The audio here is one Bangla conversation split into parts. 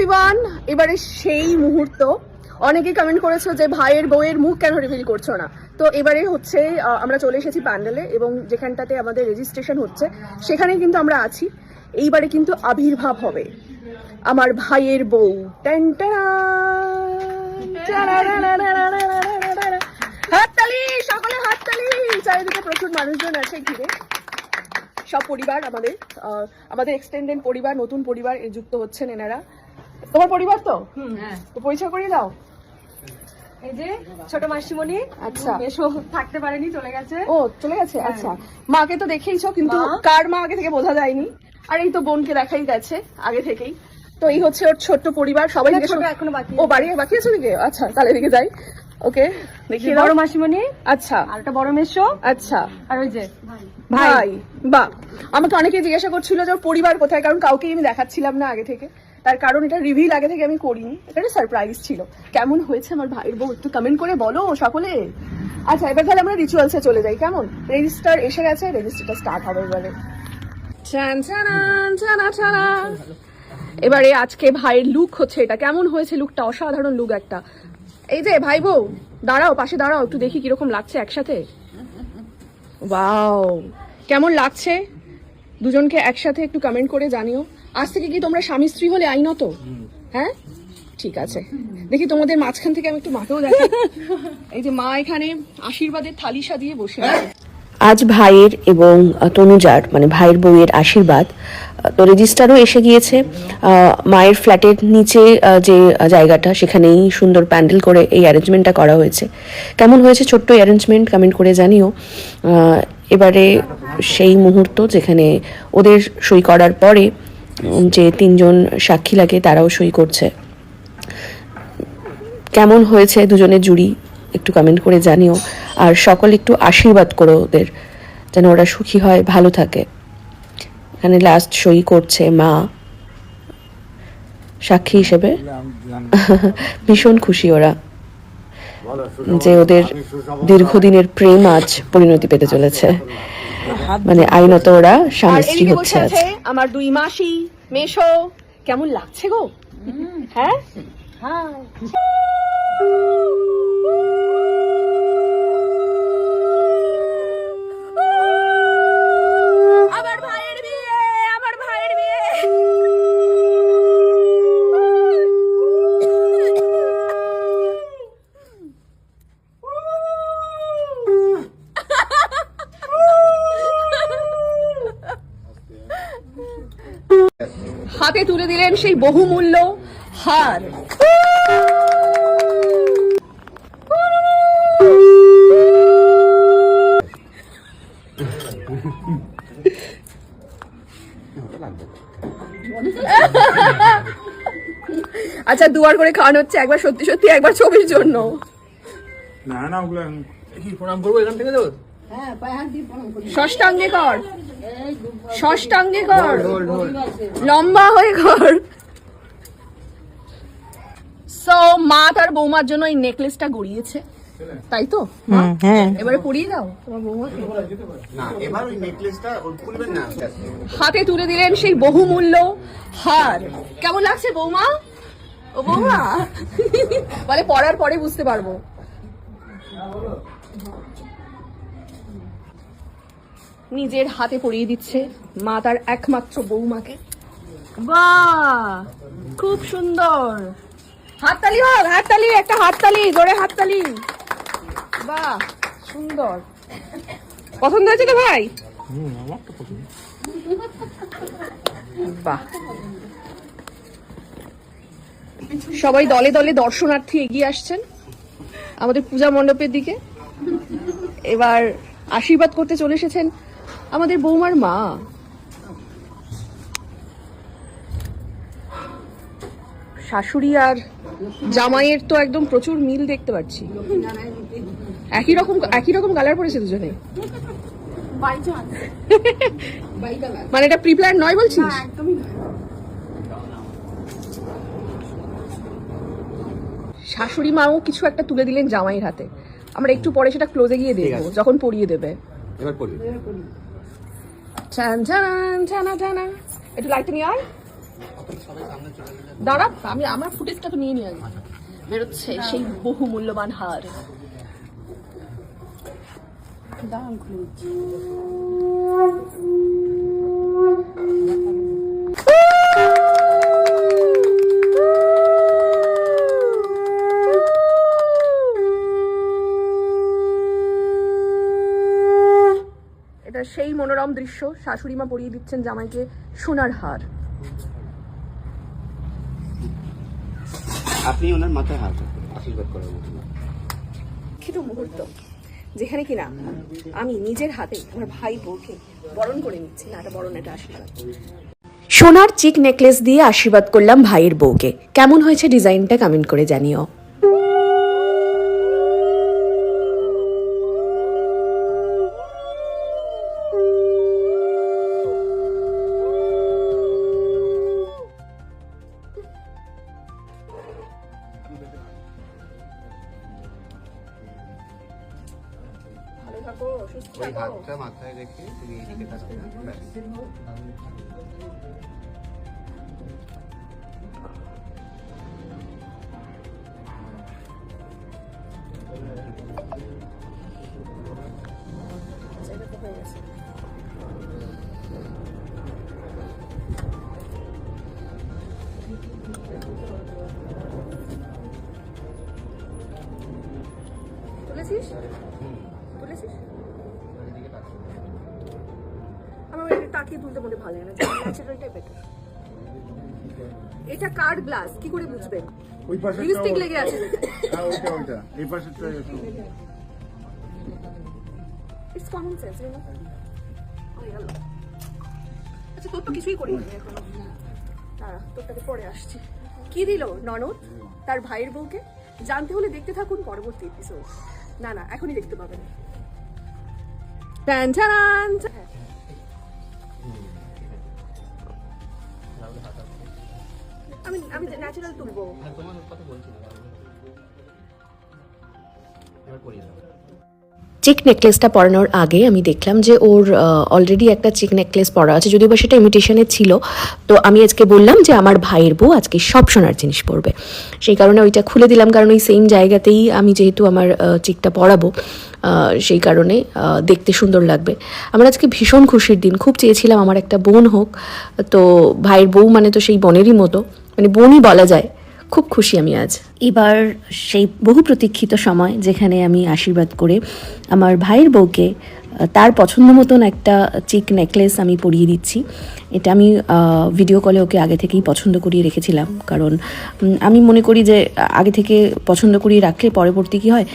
এভরিওয়ান, এবারে সেই মুহূর্ত। অনেকে কমেন্ট করেছো যে ভাইয়ের বউয়ের মুখ কেন রিভিল করছো না। তো এবারে হচ্ছে আমরা চলে এসেছি প্যান্ডেলে এবং যেখানটাতে আমাদের রেজিস্ট্রেশন হচ্ছে সেখানে কিন্তু আমরা আছি। এইবারে কিন্তু আবির্ভাব হবে আমার ভাইয়ের বউ। হাততালি, সকলে হাততালি। চারিদিকে প্রচুর মানুষজন আছে ঘিরে, সব পরিবার আমাদের এক্সটেন্ডেড পরিবার, নতুন পরিবার যুক্ত হচ্ছেন এনারা। তোমার পরিবার তো? হ্যাঁ। তো পরিচয় করিয়ে দাও। এই যে ছোট মাসিমণি। আচ্ছা, এসো, থাকতে পারেনি, চলে গেছে। ও চলে গেছে। আচ্ছা, মাকে তো দেখেইছো কিন্তু কার মা আগে থেকে বোঝা যায়নি। আর এই তো বোনকে দেখাই গেছে আগে থেকেই। তো এই হচ্ছে ওর ছোট্ট পরিবার, সবাই এখনো বাকি। ও বাড়ি বাকি আছে দিকে। আচ্ছা, তাহলে এদিকে যাই। ওকে, দেখি বড় মাসিমণি। আচ্ছা, আর একটা বড় মেশো। আচ্ছা, আর ওই যে ভাই। বাহ, আমাকে অনেকে জিজ্ঞাসা করছিল যে ওর পরিবার কোথায়, কারণ কাউকেই আমি দেখাচ্ছিলাম না আগে থেকে। তার কারণ এটা রিভিল আগে থেকে আমি করিনি, এটা একটা সারপ্রাইজ ছিল। কেমন হয়েছে আমার ভাইয়ের বউ একটু কমেন্ট করে বলো সকলে। আচ্ছা, এবার তাহলে আমরা রিচুয়ালসে চলে যাই। কেমন? রেজিস্টার এসে গেছে, রেজিস্টারটা স্টার্ট হবে এবারে। এবারে আজকে ভাইয়ের লুক হচ্ছে এটা। কেমন হয়েছে লুকটা? অসাধারণ লুক একটা। এই যে ভাই বউ, দাঁড়াও, পাশে দাঁড়াও, একটু দেখি কিরকম লাগছে একসাথে। ওয়াও, কেমন লাগছে দুজনকে একসাথে একটু কমেন্ট করে জানিও। আজ থেকে কি তোমরা স্বামী স্ত্রী হলে আইনত? হ্যাঁ, ঠিক আছে। দেখি তোমাদের মাঝখান থেকে আমি একটু মাকেও দেখি। এই যে মা এখানে আশীর্বাদের থালি সাজিয়ে বসে আছে। আজ ভাইয়ের এবং তনুজার মানে ভাইয়ের বউয়ের আশীর্বাদ। তো রেজিস্টারও এসে গিয়েছে। মায়ের ফ্ল্যাটের নিচে যে জায়গাটা, সেখানেই সুন্দর প্যান্ডেল করে এই অ্যারেঞ্জমেন্টটা করা হয়েছে। কেমন হয়েছে ছোট্ট অ্যারেঞ্জমেন্ট, কমেন্ট করে জানিও। এবারে সেই মুহূর্ত যেখানে ওদের সই করার পরে যে তিনজন সাক্ষী লাগে তারাও সই করছে। কেমন হয়েছে দুজনের জুড়ি একটু কমেন্ট করে জানিও। আর সকল একটু আশীর্বাদ করো ওদের, যেন ওরা সুখী হয়, ভালো থাকে। এখানে লাস্ট সই করছে মা সাক্ষী হিসেবে। ভীষণ খুশি ওরা যে ওদের দীর্ঘদিনের প্রেম আজ পরিণতি পেতে চলেছে। মানে আইনত ওরা স্বামী স্ত্রী হচ্ছে আজ। আমার দুই মাসি মেশো, কেমন লাগছে গো? হ্যাঁ, আমার ভাইয়ের বিয়ে, আমার ভাইয়ের বিয়ে। হাতে তুলে দিলেন সেই বহুমূল্য হার। আচ্ছা, দুবার করে খাওয়ানো হচ্ছে, একবার সত্যি সত্যি, একবার ছবির জন্য। না না, ওগুলো কি প্রণাম করবো এখান থেকে? দেবো ষষ্ঠাঙ্গে কর, ষষ্ঠাঙ্গে কর, লম্বা হয়ে কর। সো মা তার বৌমার জন্য এই নেকলেসটা গড়িয়েছে, তাই তো? হ্যাঁ, এবারে পরিয়ে দাও তোমার বৌমাকে। না, এবার ওই নেকলেসটা খুলবেন না। হাতে তুলে দিলেন সেই বহুমূল্য হার। কেমন লাগছে বৌমা? ও বৌমা বলে পড়ার পরে বুঝতে পারবো। নিজের হাতে পরিয়ে দিচ্ছে মা তার একমাত্র বৌমাকে। বাহ, খুব সুন্দর। হাততালি হোক, হাততালি, একটা হাততালি, জোরে হাততালি। বাহ, সুন্দর। পছন্দ হয়েছে তো ভাই? বাহ, সবাই দলে দলে দর্শনার্থী এগিয়ে আসছেন আমাদের পূজা মণ্ডপের দিকে। এবার আশীর্বাদ করতে চলে এসেছেন আমাদের বৌমার মা। শাশুড়ি আর জামাইয়ের তো একদম প্রচুর মিল দেখতে পাচ্ছি। একই রকম কালার পরেছে দুজনে। মানে এটা প্রিপ্ল্যান নয় বলছিস? শাশুড়ি মাও কিছু একটা তুলে দিলেন জামাইয়ের হাতে। আমরা একটু পরে সেটা ক্লোজে গিয়ে দেখবো যখন পরিয়ে দেবে। এবার পড়ি। একটু লাইটটা নিয়ে আয়। দাঁড়া, আমি আমার ফুটেজটা তো নিয়ে নিয়ে আগে বেরোচ্ছে সেই বহু মূল্যবান হার। দাঁড়ান খুলে দিচ্ছি। এটা সেই মনোরম দৃশ্য, শাশুড়ি মা পরিয়ে দিচ্ছেন জামাইকে সোনার হার। আপনি ওনার মাথায় হাত রাখবেন আশীর্বাদ করার মতো। দুঃখিত মুহূর্ত যেখানে কিনা আমি নিজের হাতে আমার ভাই বউকে বরণ করে নিচ্ছি। না, এটা বরণ, এটা আশীর্বাদ। সোনার চিক নেকলেস দিয়ে আশীর্বাদ করলাম ভাইয়ের বউকে। কেমন হয়েছে ডিজাইনটা কমেন্ট করে জানিও। ভালো থাকো, সুস্থ ওই থাকো। হাতটা মাথায় রেখে তুমি এইদিকে তাকাবেন। ব্যাস। এটা তো হয়ে গেছে। তুলেছিস? তুলেছিস? আমার এটা তাকিয়ে তুলতে মনে ভালো লাগে না, ন্যাচারালটাই বেটার। এটা কার্ড গ্লাস, কি করে বুঝবেন? ওই পাশে লিপস্টিক লেগে আছে। হ্যাঁ, ওইটা এই পাশেরটা একটু it's common sense, you know. হয়ে গেল। আচ্ছা, তোর তো কিছুই করিনি এখনো। দাঁড়া, তোরটাকে পরে আসছি। কি দিল ননদ তার ভাইয়ের বউকে? জানতে হলে দেখতে থাকুন পরবর্তী এপিসোড। না না, এখনই দেখতে পাবেন। টান টান। হ্যাঁ। আমি আমি ন্যাচারাল তুলবো। তোমার কথা বলছি না, এবার করিয়ে দাও। চিক নেকলেসটা পরানোর আগে আমি দেখলাম যে ওর অলরেডি একটা চিক নেকলেস পরা আছে, যদিও বা সেটা ইমিটেশনের ছিল। তো আমি আজকে বললাম যে আমার ভাইয়ের বউ আজকে সব সোনার জিনিস পরবে, সেই কারণে ওইটা খুলে দিলাম। কারণ ওই সেম জায়গাতেই আমি যেহেতু আমার চিকটা পরাবো, সেই কারণে দেখতে সুন্দর লাগবে। আমার আজকে ভীষণ খুশির দিন। খুব চেয়েছিলাম আমার একটা বোন হোক, তো ভাইয়ের বউ মানে তো সেই বোনেরই মতো, মানে বোনই বলা যায়। খুব খুশি আমি আজ। এবার সেই বহু প্রতীক্ষিত সময় যেখানে আমি আশীর্বাদ করে আমার ভাইয়ের বউকে তার পছন্দ মতন একটা চিক নেকলেস আমি পরিয়ে দিচ্ছি। এটা আমি ভিডিও কলে ওকে আগে থেকেই পছন্দ করিয়ে রেখেছিলাম, কারণ আমি মনে করি যে আগে থেকে পছন্দ করিয়ে রাখলে পরবর্তী কী হয়,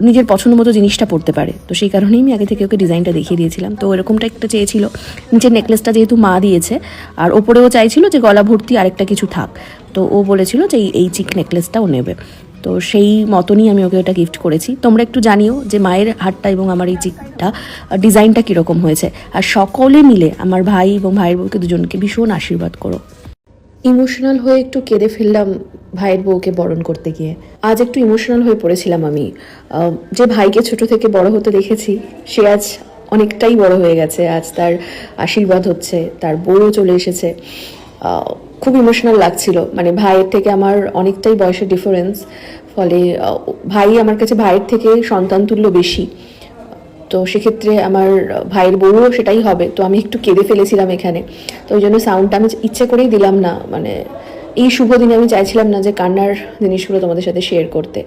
নিজের পছন্দ মতো জিনিসটা পরতে পারে। তো সেই কারণেই আমি আগে থেকে ওকে ডিজাইনটা দেখিয়ে দিয়েছিলাম। তো এরকমটা একটা চেয়েছিল। নিচের নেকলেসটা যেহেতু মা দিয়েছে, আর ওপরেও চাইছিল যে গলা ভর্তি আরেকটা কিছু থাক, তো ও বলেছিল যে এই চিক নেকলেসটা ও নেবে। তো সেই মতনই আমি ওকে ওটা গিফট করেছি। তোমরা একটু জানিও যে মায়ের হারটা এবং আমার এই চিকটা ডিজাইনটা কীরকম হয়েছে। আর সকলে মিলে আমার ভাই এবং ভাইয়ের বউকে দুজনকে ভীষণ আশীর্বাদ করো। ইমোশনাল হয়ে একটু কেঁদে ফেললাম ভাইয়ের বউকে বরণ করতে গিয়ে। আজ একটু ইমোশনাল হয়ে পড়েছিলাম আমি। যে ভাইকে ছোট থেকে বড় হতে দেখেছি, সে আজ অনেকটাই বড় হয়ে গেছে। আজ তার আশীর্বাদ হচ্ছে, তার বউও চলে এসেছে। খুব ইমোশনাল লাগছিল। মানে ভাইয়ের থেকে আমার অনেকটাই বয়সের ডিফারেন্স, ফলে ভাই আমার কাছে ভাইয়ের থেকে সন্তান তুল্য বেশি। তো সেক্ষেত্রে আমার ভাইয়ের বউও সেটাই হবে। তো আমি একটু কেঁদে ফেলেছিলাম এখানে। তো ওই জন্য সাউন্ডটা আমি ইচ্ছে করেই দিলাম না। মানে এই শুভ দিনে আমি চাইছিলাম না যে কান্নার জিনিসগুলো তোমাদের সাথে শেয়ার করতে।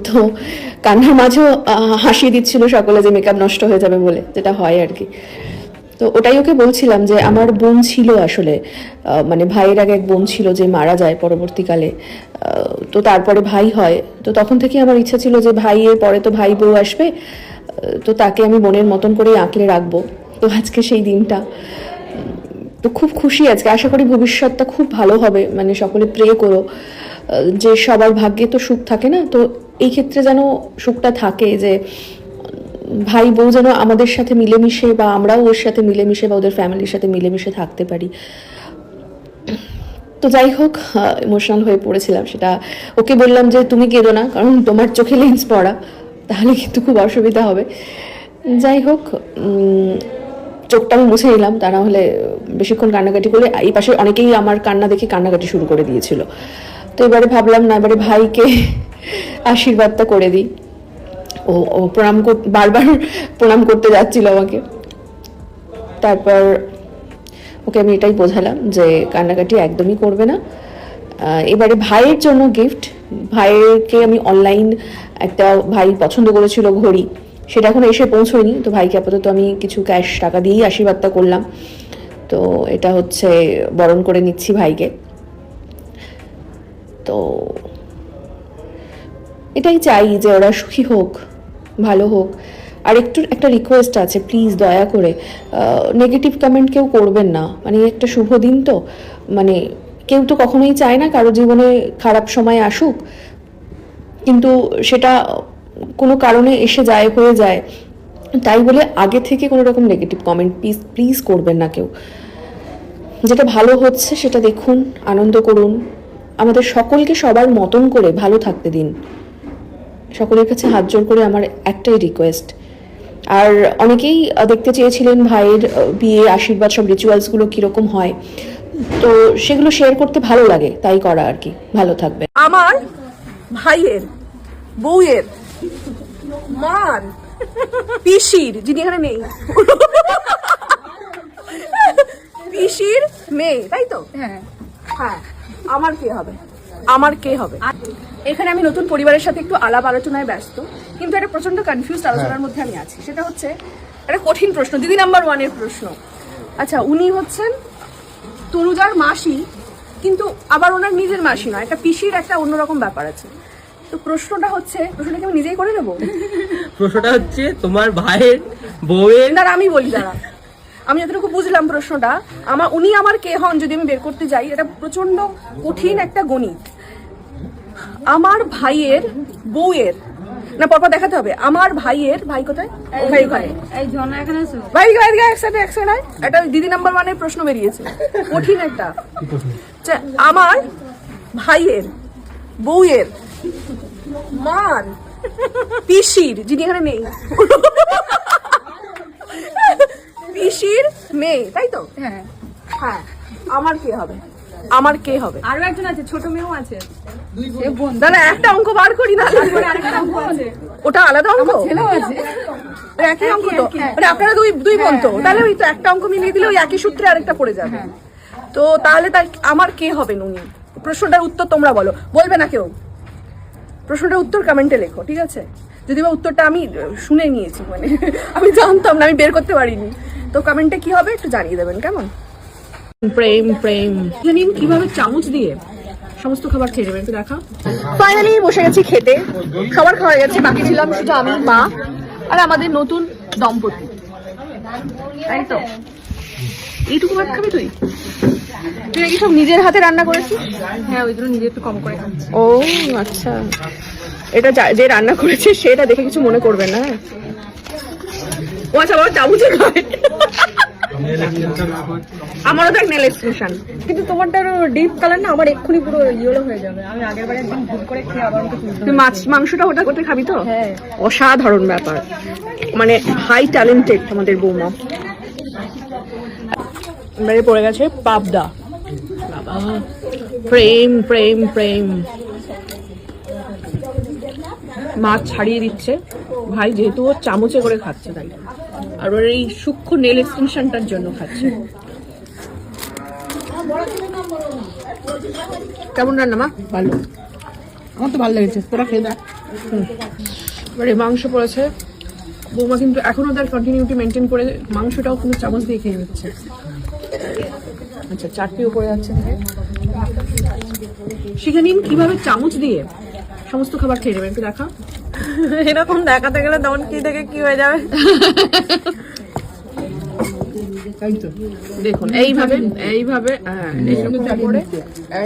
তো কান্নার মাঝেও হাসিয়ে দিচ্ছিল সকলে যে মেকআপ নষ্ট হয়ে যাবে বলে, যেটা হয় আর কি। তো ওটাই ওকে বলছিলাম যে আমার বোন ছিল আসলে, মানে ভাইয়ের আগে এক বোন ছিল যে মারা যায় পরবর্তীকালে, তো তারপরে ভাই হয়। তো তখন থেকে আমার ইচ্ছা ছিল যে ভাইয়ের পরে তো ভাই বউ আসবে, তো তাকে আমি বোনের মতন করেই আঁকলে রাখবো। তো আজকে সেই দিনটা, তো খুব খুশি আজকে। আশা করি ভবিষ্যৎটা খুব ভালো হবে। মানে সকলে প্রে করো যে সবার ভাগ্যে তো সুখ থাকে না, তো এই ক্ষেত্রে যেন সুখটা থাকে, যে ভাই বউ যেন আমাদের সাথে মিলেমিশে, বা আমরাও ওর সাথে মিলেমিশে বা ওদের ফ্যামিলির সাথে মিলেমিশে থাকতে পারি। তো যাই হোক, ইমোশনাল হয়ে পড়েছিলাম। সেটা ওকে বললাম যে তুমি কেঁদো না, কারণ তোমার চোখে লেন্স পড়া, তাহলে কিন্তু খুব অসুবিধা হবে। যাই হোক, চোখটা আমি মুছে নিলাম, তা না হলে বেশিক্ষণ কান্নাকাটি করলে এই পাশে অনেকেই আমার কান্না দেখে কান্নাকাটি শুরু করে দিয়েছিল। তো এবারে ভাবলাম না, এবারে ভাইকে আশীর্বাদটা করে দিই। ও বারবার প্রণাম করতে যাচ্ছিল আমাকে। তারপর ওকে আমি এটাই বোঝালাম যে কান্নাকাটি একদমই করবে না। এবারে ভাইয়ের জন্য গিফট, ভাইকে আমি অনলাইন একটা ভাই পছন্দ করেছিল ঘড়ি, সেটা এখন এসে পৌঁছয়নি। তো ভাইকে আপাতত আমি কিছু ক্যাশ টাকা দিয়েই আশীর্বাদটা করলাম। তো এটা হচ্ছে বরণ করে নিচ্ছি ভাইকে। তো এটাই চাই যে ওরা সুখী হোক, ভালো হোক। আর একটা রিকোয়েস্ট আছে, প্লিজ দয়া করে নেগেটিভ কমেন্ট কেউ করবেন না। মানে একটা শুভ দিন তো, মানে কেউ তো কখনোই চায় না কারো জীবনে খারাপ সময় আসুক, কিন্তু সেটা কোনো কারণে এসে যায়, হয়ে যায়। তাই বলে আগে থেকে কোনো রকম নেগেটিভ কমেন্ট প্লিজ করবেন না কেউ। যেটা ভালো হচ্ছে সেটা দেখুন, আনন্দ করুন, আমাদের সকলকে সবার মতন করে ভালো থাকতে দিন। সকলের কাছে হাত জোড় করে আমার একটাই রিকোয়েস্ট। আর অনেকেই দেখতে চেয়েছিলেন ভাইয়ের বিয়ে, আশীর্বাদ, সব রিচুয়ালসগুলো কীরকম হয়, তো সেগুলো শেয়ার করতে ভালো লাগে, তাই করা আর কি। ভালো থাকবে। আমার ভাইয়ের বউয়ের মার পিসির, যিনি এখানে নেই, পিসির মেয়ে, তাই তো? হ্যাঁ, আমার কে হবে? আমার কে হবে? এখানে আমি নতুন পরিবারের সাথে একটু আলাপ আলোচনায় ব্যস্ত, কিন্তু একটা প্রচন্ড কনফিউজড আলোচনার মধ্যে আমি আছি। সেটা হচ্ছে একটা কঠিন প্রশ্ন, দিদি নাম্বার 1 এর প্রশ্ন। আচ্ছা, উনি হচ্ছেন তনুজার মাসি, কিন্তু আবার ওনার নিজের মাসি নয়, একটা পিসির একটা অন্যরকম ব্যাপার আছে। তো প্রশ্নটা কি আমি নিজেই করে নেবো? প্রশ্নটা হচ্ছে তোমার ভাইয়ের বউয়ের, না আমি বলি, দাঁড়া, আমি যতটুকু বুঝলাম প্রশ্নটা, উনি আমার কে হন যদি আমি বের করতে যাই, এটা প্রচন্ড কঠিন একটা গণিত। আমার ভাইয়ের বউয়ের, না পরপর দেখাতে হবে। আমার ভাইয়ের, ভাই কোথায়? ভাই ওখানে। এই ঝর্ণা এখানে আছে। ভাই একসাথে একটা দিদি নাম্বার 1 এর প্রশ্ন বেরিয়েছে, কঠিন একটা। আমার ভাইয়ের বউয়ের মার পিসির, যিনি এখানে নেই, পিসির মেয়ে, তাই তো? হ্যাঁ, আমার কে হবে? আমার কে হবে? আরো একজন আছে, ছোট মেয়েও আছে। না একটা অঙ্ক বার করি না, ওটা আলাদা অঙ্ক, ছেলেও আছে। একই অঙ্ক তো, মানে আপনারা দুই বোন তো, তাহলে ওই তো একটা অঙ্ক মিলিয়ে দিলে ওই একই সূত্রে আরেকটা পড়ে যাবে। তো তাহলে আমার কে হবেন উনি? প্রশ্নটার উত্তর তোমরা বলবে না কেউ? প্রশ্নটার উত্তর কমেন্টে লেখো, ঠিক আছে? যদি বা উত্তরটা আমি শুনে নিয়েছি, মানে আমি জানতাম না, আমি বের করতে পারিনি, তো কমেন্টে কি হবে একটু জানিয়ে দেবেন, কেমন? প্রেম জানিন কিভাবে চামচ দিয়ে সমস্ত খাবার খেয়ে নেবেন, একটু দেখা। ফাইনালি বসে গেছি খেতে, সবার খাওয়া গেছে, বাকি ছিলাম শুধু আমি, মা আর আমাদের নতুন দম্পতি, তাই তো? এইটুকু ভাত খাবি তুই? তুই নাকি সব নিজের হাতে রান্না করেছিস? হ্যাঁ, ওই জন্য নিজে একটু কম করে খাচ্ছি। ও আচ্ছা, এটা যে রান্না করেছে সেটা দেখে কিছু মনে করবে না। ও আচ্ছা, বাবা চামচে খায়। আমারও তো এক নেল এক্সটেনশন, কিন্তু তোমারটা ডিপ কালার না, আমার এক্ষুনি পুরো ইয়েলো হয়ে যাবে। আমি আগের বারে একদম ভুল করে খেয়ে আবার ওটা তুলতে তুই মাংসটা ওটা করতে খাবি তো? হ্যাঁ। অসাধারণ ব্যাপার, মানে হাই ট্যালেন্টেড আমাদের বৌমা। এবারে পড়ে গেছে পাবদা। বাবা, প্রেম। মাছ ছাড়িয়ে দিচ্ছে ভাই, যেহেতু ও চামচে করে খাচ্ছে তাই, আর ওর এই সূক্ষ্ম নেল এক্সটেনশনটার জন্য খাচ্ছে। কেমন রান্না মা? ভালো, আমার তো ভালো লেগেছে, তোরা খেয়ে দেখ। এবারে মাংস পড়েছে, বৌমা কিন্তু এখনো তার কন্টিনিউটি মেনটেন করে মাংসটাও কিন্তু চামচ দিয়ে খেয়ে নিচ্ছে। আচ্ছা, চাটনিও পড়ে যাচ্ছে। শিখে নিন কিভাবে চামচ দিয়ে সমস্ত খাবার খেয়ে নেবেন, একটু দেখা। এরকম দেখাতে গেলে তখন কি থেকে কি হয়ে যাবে। দেখুন এইভাবে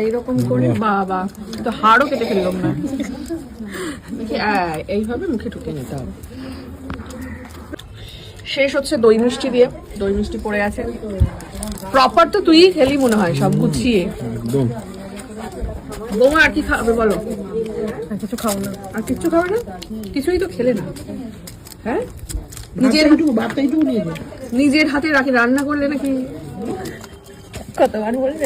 এইরকম করে বাবা, তো হাড়ও কেটে ফেললাম না, এইভাবে মুখে ঢুকে নিতে হবে। শেষ হচ্ছে দই মিষ্টি দিয়ে, দই মিষ্টি পড়ে আছে। প্রপার তো তুই খেলি মনে হয় সব গুছিয়ে। বৌমা আর কি খাবে বলো? কিছু খাবো না। আর কিচ্ছু খাবে না? কিছুই তো খেলে না। হ্যাঁ, নিজের ভাতটা এইটুকু নিয়ে নিজের হাতে রাখি রান্না করলে নাকি? কতবার বলবে